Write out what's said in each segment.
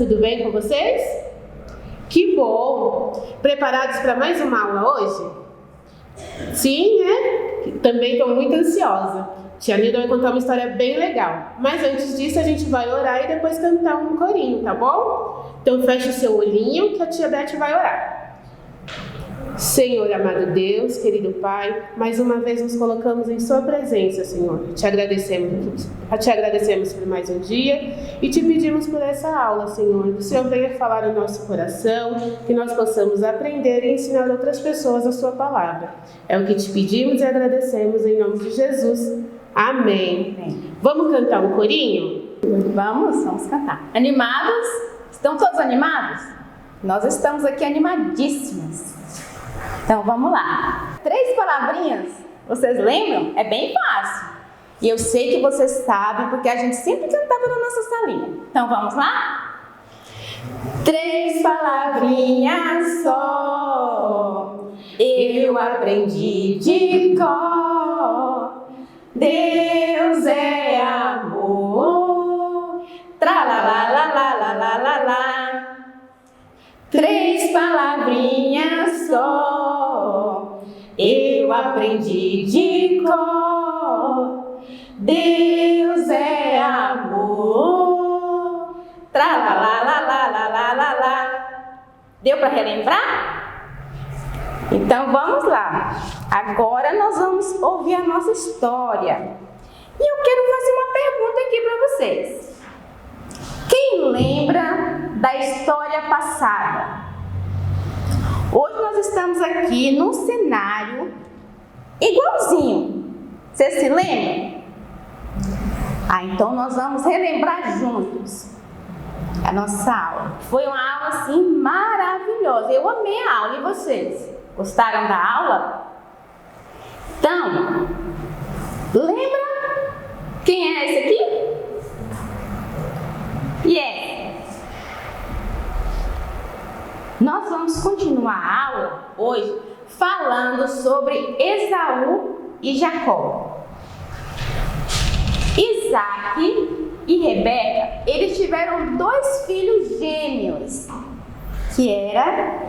Tudo bem com vocês? Que bom! Preparados para mais uma aula hoje? Sim, né? Também estou muito ansiosa. Tia Nilda vai contar uma história bem legal. Mas antes disso a gente vai orar e depois cantar um corinho, tá bom? Então feche o seu olhinho que a tia Beth vai orar. Senhor amado Deus, querido Pai, mais uma vez nos colocamos em Sua presença, Senhor. Te agradecemos por mais um dia e te pedimos por essa aula, Senhor. Que o Senhor venha falar no nosso coração, que nós possamos aprender e ensinar outras pessoas a Sua palavra. É o que te pedimos e agradecemos em nome de Jesus. Amém. Amém. Vamos cantar um corinho? Vamos cantar. Animados? Estão todos animados? Nós estamos aqui animadíssimos. Então vamos lá. 3 palavrinhas, vocês lembram? É bem fácil. E eu sei que vocês sabem porque a gente sempre cantava na nossa salinha. Então vamos lá? 3 palavrinhas só eu aprendi de cor. Deus é amor. Tralalalalalalala. 3 palavrinhas só eu aprendi de cor. Deus é amor. Tralalalalalalala. Deu para relembrar? Então vamos lá. Agora nós vamos ouvir a nossa história. E eu quero fazer uma pergunta aqui para vocês. Quem lembra da história passada? Hoje nós estamos aqui num cenário igualzinho. Vocês se lembram? Então nós vamos relembrar juntos a nossa aula. Foi uma aula assim maravilhosa. Eu amei a aula. E vocês? Gostaram da aula? Então, lembra quem é esse aqui? Nós vamos continuar a aula hoje falando sobre Esaú e Jacó. Isaac e Rebeca, eles tiveram 2 filhos gêmeos, que era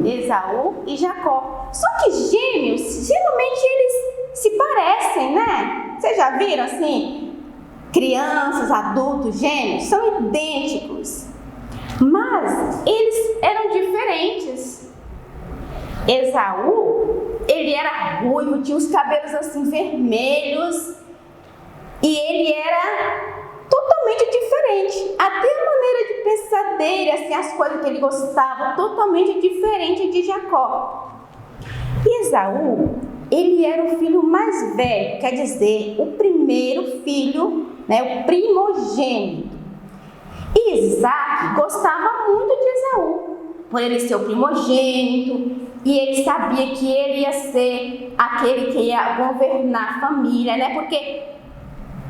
Esaú e Jacó. Só que gêmeos, geralmente eles se parecem, né? Vocês já viram assim? Crianças, adultos, gêmeos, são idênticos. Mas eles eram diferentes. Esaú, ele era ruivo, tinha os cabelos assim vermelhos. E ele era totalmente diferente. Até a maneira de pensar dele, assim, as coisas que ele gostava, totalmente diferente de Jacó. E Esaú, ele era o filho mais velho, quer dizer, o primeiro filho, né, o primogênito. E Isaac gostava muito de Esaú, por ele ser o primogênito, e ele sabia que ele ia ser aquele que ia governar a família, né? Porque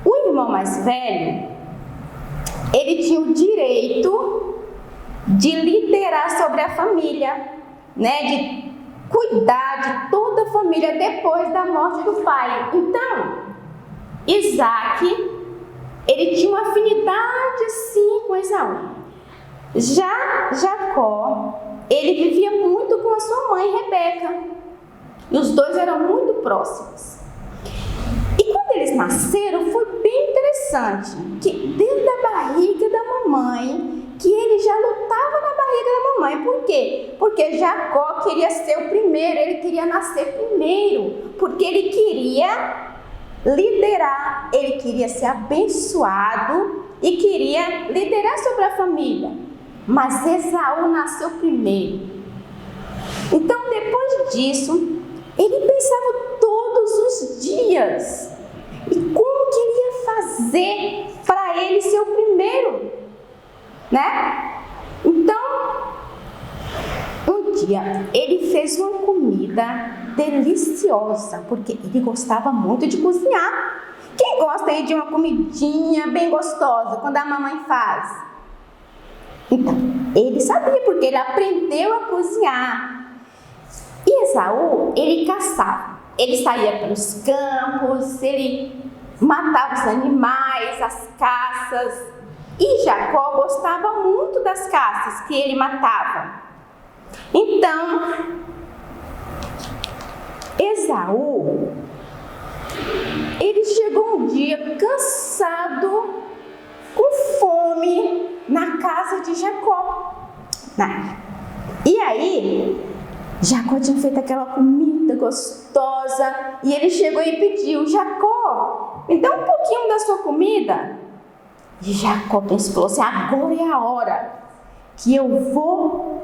o irmão mais velho, ele tinha o direito de liderar sobre a família, né? De cuidar de toda a família depois da morte do pai. Então, Isaac, ele tinha uma afinidade sim com Esaú. Já Jacó, ele vivia muito com a sua mãe Rebeca. E os dois eram muito próximos. E quando eles nasceram, foi bem interessante. Que dentro da barriga da mamãe, que ele já lutava na barriga da mamãe. Por quê? Porque Jacó queria ser o primeiro, ele queria nascer primeiro. Porque ele queria liderar, ele queria ser abençoado e queria liderar sobre a família. Mas Esaú nasceu primeiro. Então, depois disso, ele pensava todos os dias e como que ele ia fazer para ele ser o primeiro, né? Então, um dia ele fez uma comida deliciosa, porque ele gostava muito de cozinhar. Quem gosta aí de uma comidinha bem gostosa quando a mamãe faz? Então, ele sabia porque ele aprendeu a cozinhar. E Esaú, ele caçava. Ele saía pelos campos, ele matava os animais, as caças. E Jacó gostava muito das caças que ele matava. Então, Esaú, ele chegou um dia cansado, com fome, na casa de Jacó. E aí, Jacó tinha feito aquela comida gostosa e ele chegou e pediu: Jacó, me dá um pouquinho da sua comida. E Jacó pensou assim: agora é a hora que eu vou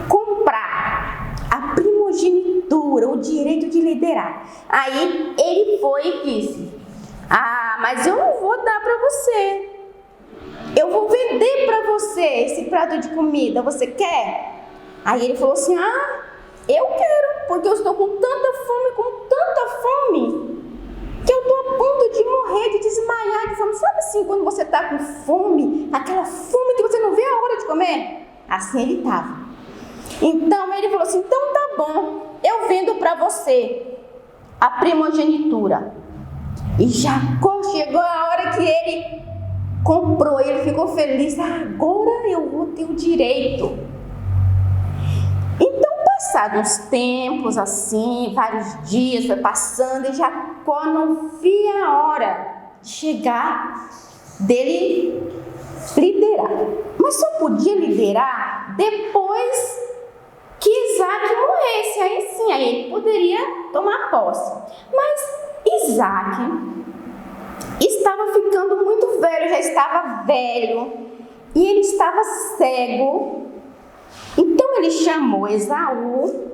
comprar a primogenitura, o direito de liderar. Aí ele foi e disse: mas eu não vou dar para você. Eu vou vender para você esse prato de comida. Você quer? Aí ele falou assim: eu quero, porque eu estou com tanta fome, que eu estou a ponto de morrer, de desmaiar de fome. Sabe assim, quando você está com fome, aquela fome que você não vê a hora de comer? Assim ele estava. Então ele falou assim: então tá bom, eu vendo para você a primogenitura. E Jacó, chegou a hora que ele comprou, ele ficou feliz: agora eu vou ter o direito. Então, passados uns tempos assim, vários dias foi passando, e Jacó não via a hora de chegar dele liderar. Mas só podia liderar depois que Isaac morresse. Aí sim, aí ele poderia tomar posse. Mas Isaac estava ficando muito velho, já estava velho, e ele estava cego. Então ele chamou Esaú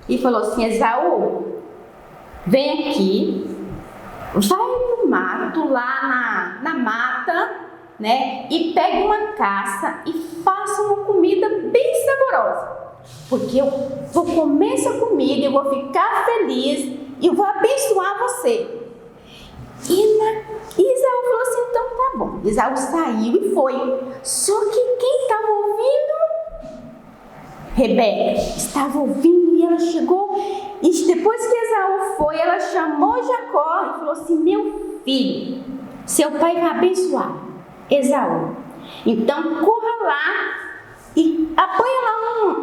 e falou assim: Esaú, vem aqui, vai no mato, lá na mata, né? E pegue uma caça e faça uma comida bem saborosa, porque eu vou comer essa comida, eu vou ficar feliz e eu vou abençoar você. E Esaú falou assim: então tá bom. Esaú saiu e foi. Só que quem estava ouvindo? Rebeca estava ouvindo, e ela chegou, e depois que Esaú foi, ela chamou Jacó e falou assim: meu filho, seu pai vai abençoar Esaú. Então corra lá e apanha lá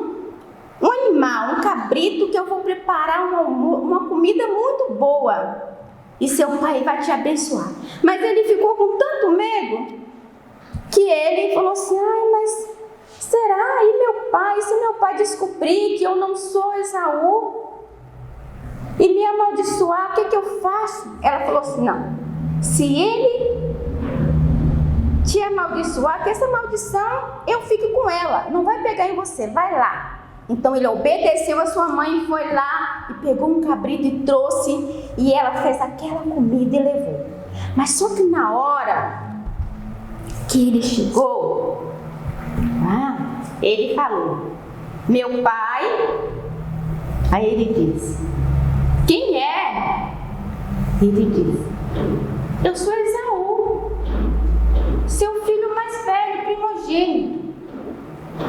um animal, um cabrito, que eu vou preparar uma comida muito boa, e seu pai vai te abençoar. Mas ele ficou com tanto medo que ele falou assim: mas será? E meu pai, se meu pai descobrir que eu não sou Esaú e me amaldiçoar, o que eu faço? Ela falou assim: não, se ele te amaldiçoar, que essa maldição eu fique com ela, não vai pegar em você, vai lá. Então ele obedeceu a sua mãe e foi lá e pegou um cabrito e trouxe, e ela fez aquela comida e levou. Mas só que na hora que ele chegou, ele falou: meu pai. Aí ele disse: quem é? Ele disse: eu sou Esaú, seu filho mais velho, primogênito.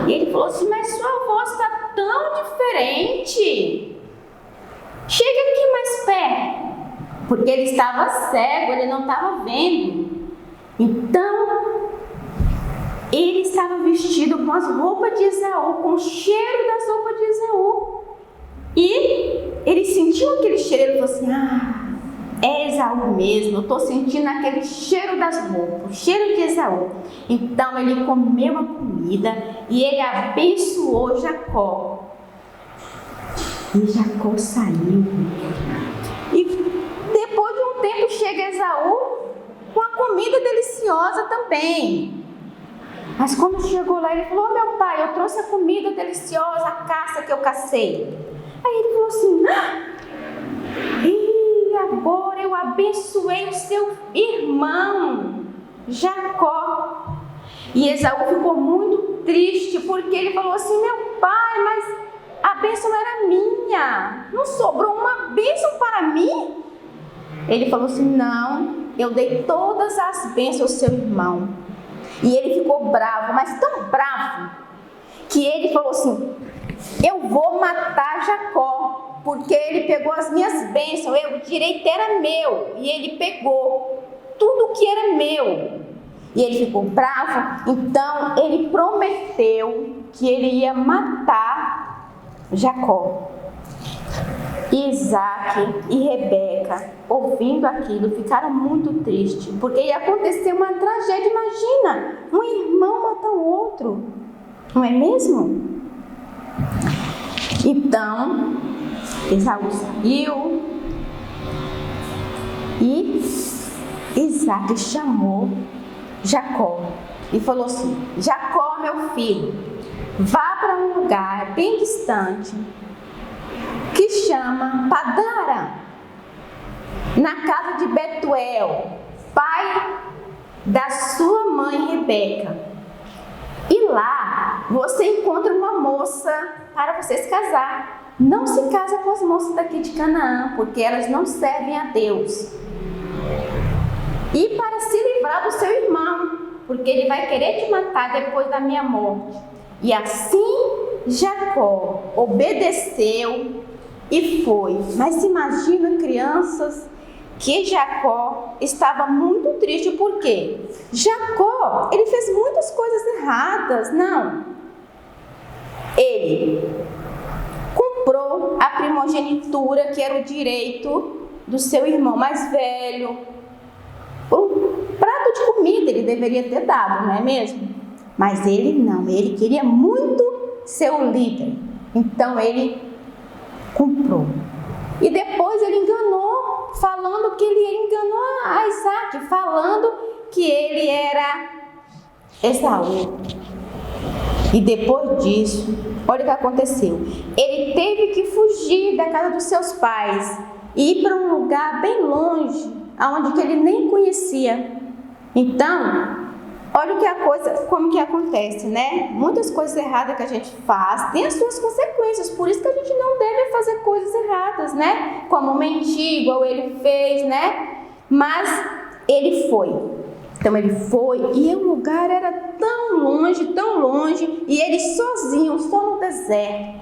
E ele falou assim: mas sua voz está tão diferente, chega aqui mais perto. Porque ele estava cego, ele não estava vendo. Então ele estava vestido com as roupas de Esaú, com o cheiro das roupas de Esaú. E ele sentiu aquele cheiro, ele falou assim: é Esaú mesmo, eu estou sentindo aquele cheiro das roupas, o cheiro de Esaú. Então ele comeu a comida e ele abençoou Jacó. E Jacó saiu. E depois de um tempo chega Esaú com a comida deliciosa também. Mas quando chegou lá, ele falou: meu pai, eu trouxe a comida deliciosa, a caça que eu cacei. Aí ele falou assim: e agora eu abençoei o seu irmão Jacó. E Esaú ficou muito triste, porque ele falou assim: meu pai, mas a bênção era minha, não sobrou uma bênção para mim? Ele falou assim: não, eu dei todas as bênçãos ao seu irmão. E ele ficou bravo, mas tão bravo, que ele falou assim: eu vou matar Jacó, porque ele pegou as minhas bênçãos, o direito era meu, e ele pegou tudo que era meu. E ele ficou bravo, então ele prometeu que ele ia matar Jacó. Isaac e Rebeca, ouvindo aquilo, ficaram muito tristes, porque ia acontecer uma tragédia. Imagina, um irmão matar o outro, não é mesmo? Então, Esaú saiu e Isaac chamou Jacó e falou assim: Jacó, meu filho, vá para um lugar bem distante que chama Padã-Arã, na casa de Betuel, pai da sua mãe Rebeca. E lá você encontra uma moça para você se casar. Não se casa com as moças daqui de Canaã, porque elas não servem a Deus. E para se livrar do seu irmão, porque ele vai querer te matar depois da minha morte. E assim Jacó obedeceu e foi. Mas imagina, crianças, que Jacó estava muito triste. Por quê? Jacó, ele fez muitas coisas erradas. Não. Ele comprou a primogenitura, que era o direito do seu irmão mais velho. Um prato de comida ele deveria ter dado, não é mesmo? Mas ele não, ele queria muito ser o líder. Então ele comprou. E depois ele enganou, falando que ele enganou a Isaac, falando que ele era Esaú. E depois disso, olha o que aconteceu. Ele teve que fugir da casa dos seus pais e ir para um lugar bem longe, aonde que ele nem conhecia. Então, olha como que acontece, né? Muitas coisas erradas que a gente faz têm as suas consequências, por isso que a gente não deve fazer coisas erradas, né? Como mentir, igual ele fez, né? Mas ele foi. Então ele foi e o lugar era tão longe, e ele sozinho, só no deserto.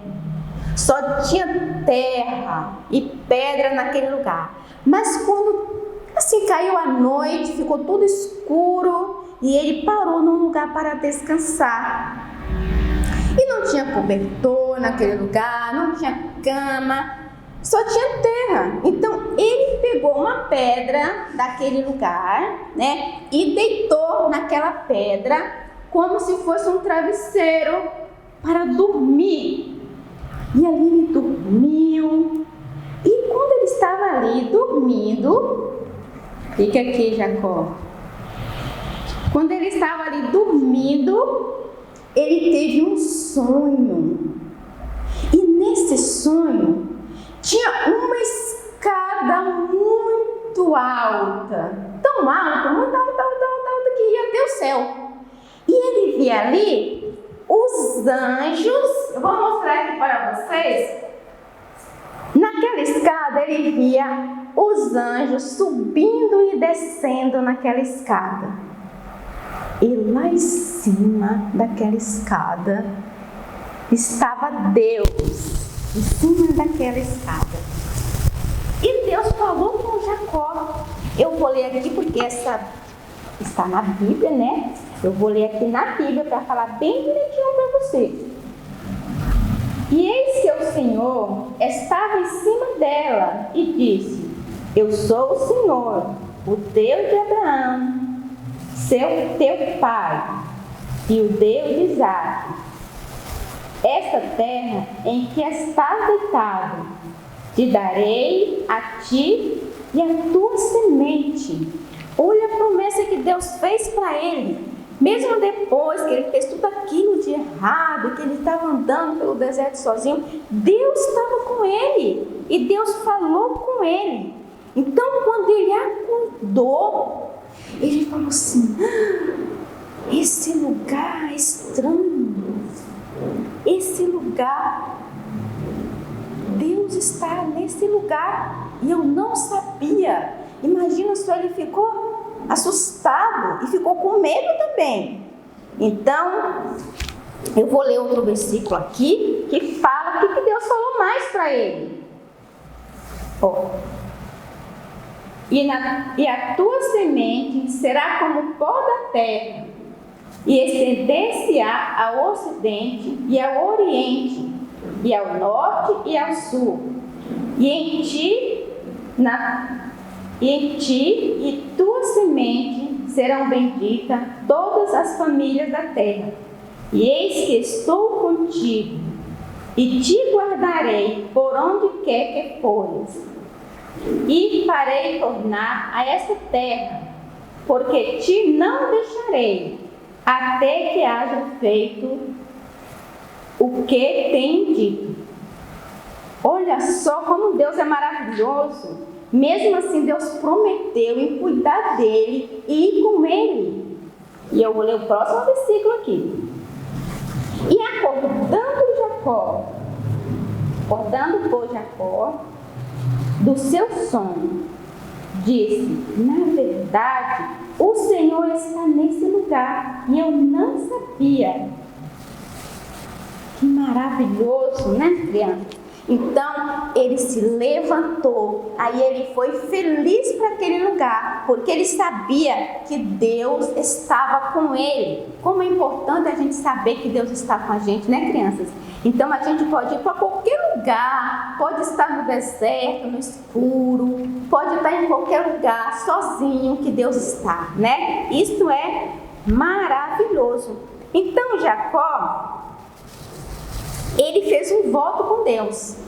Só tinha terra e pedra naquele lugar. Mas quando assim caiu a noite, ficou tudo escuro, e ele parou num lugar para descansar. E não tinha cobertor naquele lugar, não tinha cama, só tinha terra. Então ele pegou uma pedra daquele lugar, né, e deitou naquela pedra como se fosse um travesseiro para dormir. E ali ele dormiu. E quando ele estava ali dormindo, fica aqui, Jacó. Quando ele estava ali dormindo, ele teve um sonho. E nesse sonho tinha uma escada muito alta. Tão alta, muito alta, que ia até o céu. E ele via ali os anjos. Eu vou mostrar aqui para vocês. Naquela escada ele via os anjos subindo e descendo naquela escada. E lá em cima daquela escada estava Deus, em cima daquela escada. E Deus falou com Jacó. Eu vou ler aqui porque essa está na Bíblia, né? Eu vou ler aqui na Bíblia para falar bem direitinho para você. E eis que o Senhor estava em cima dela e disse: Eu sou o Senhor, o Deus de Abraão, teu pai, e o Deus de Isaac. Esta terra em que estás deitado, te darei a ti e a tua semente. Olha a promessa que Deus fez para ele. Mesmo depois que ele fez tudo aquilo de errado, que ele estava andando pelo deserto sozinho, Deus estava com ele. E Deus falou com ele. Então, quando ele acordou, ele falou assim: esse lugar é estranho. Esse lugar, Deus está nesse lugar. E eu não sabia. Imagina só, ele ficou assustado e ficou com medo também. Então, eu vou ler outro versículo aqui que fala o que Deus falou mais para ele. e a tua semente será como o pó da terra, e estender-se-á ao ocidente e ao oriente, e ao norte e ao sul. E em ti e tua semente serão benditas todas as famílias da terra. E eis que estou contigo, e te guardarei por onde quer que fores. E farei tornar a esta terra, porque te não deixarei, até que haja feito o que tem dito. Olha só como Deus é maravilhoso. Mesmo assim, Deus prometeu em cuidar dele e ir com ele. E eu vou ler o próximo versículo aqui. E acordando por Jacó do seu sono, disse: na verdade, o Senhor está nesse lugar e eu não sabia. Que maravilhoso, né, criança? Então, ele se levantou, aí ele foi feliz para aquele lugar, porque ele sabia que Deus estava com ele. Como é importante a gente saber que Deus está com a gente, né, crianças? Então, a gente pode ir para qualquer lugar, pode estar no deserto, no escuro, pode estar em qualquer lugar, sozinho, que Deus está, né? Isso é maravilhoso. Então, Jacó, ele fez um voto com Deus.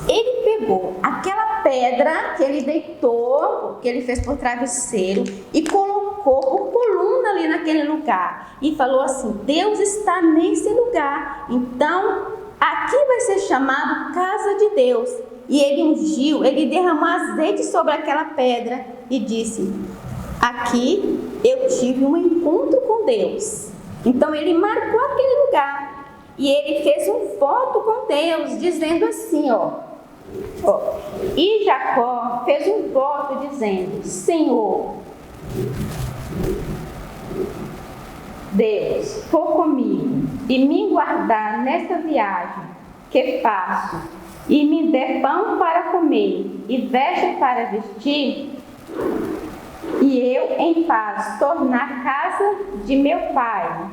Ele pegou aquela pedra que ele deitou, que ele fez por travesseiro, e colocou por coluna ali naquele lugar. E falou assim: Deus está nesse lugar. Então, aqui vai ser chamado Casa de Deus. E ele ungiu, ele derramou azeite sobre aquela pedra e disse: aqui eu tive um encontro com Deus. Então, ele marcou aquele lugar. E ele fez um voto com Deus, dizendo assim, e Jacó fez um voto dizendo: Senhor, Deus, for comigo e me guardar nesta viagem que faço, e me der pão para comer e veste para vestir, e eu em paz tornar a casa de meu pai,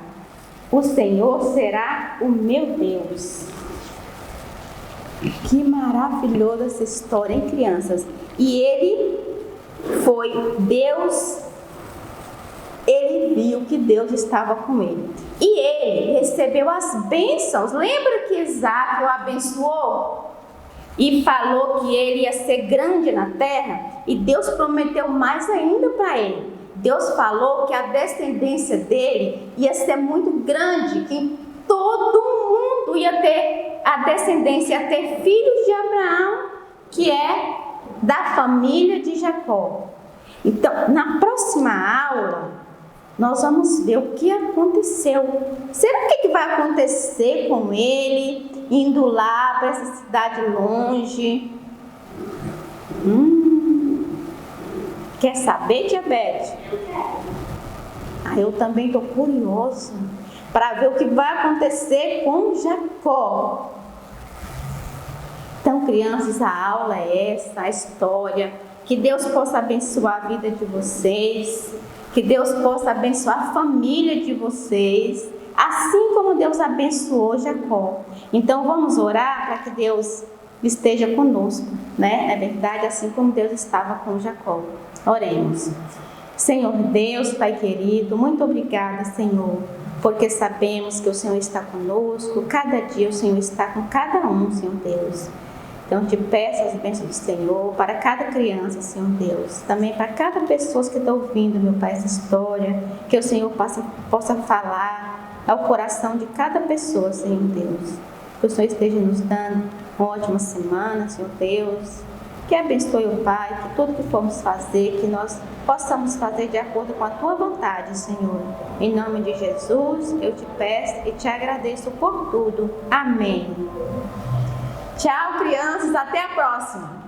o Senhor será o meu Deus. Que maravilhosa essa história, hein, crianças? E ele viu que Deus estava com ele. E ele recebeu as bênçãos. Lembra que Isaac o abençoou? E falou que ele ia ser grande na terra? E Deus prometeu mais ainda para ele. Deus falou que a descendência dele ia ser muito grande, que todo mundo ia ter a descendência, ia ter filhos de Abraão, que é da família de Jacó. Então, na próxima aula, nós vamos ver o que aconteceu. Será que vai acontecer com ele, indo lá para essa cidade longe? Quer saber, tia Beth? Eu também estou curioso para ver o que vai acontecer com Jacó. Então, crianças, a aula é essa, a história. Que Deus possa abençoar a vida de vocês. Que Deus possa abençoar a família de vocês. Assim como Deus abençoou Jacó. Então, vamos orar para que Deus esteja conosco, né? É verdade, assim como Deus estava com Jacó. Oremos. Senhor Deus, Pai querido, muito obrigada, Senhor, porque sabemos que o Senhor está conosco. Cada dia o Senhor está com cada um, Senhor Deus. Então, te peço as bênçãos do Senhor para cada criança, Senhor Deus. Também para cada pessoa que está ouvindo, meu Pai, essa história. Que o Senhor possa falar ao coração de cada pessoa, Senhor Deus. Que o Senhor esteja nos dando uma ótima semana, Senhor Deus. Que abençoe o Pai, que tudo que formos fazer, que nós possamos fazer de acordo com a Tua vontade, Senhor. Em nome de Jesus, eu te peço e te agradeço por tudo. Amém. Tchau, crianças. Até a próxima.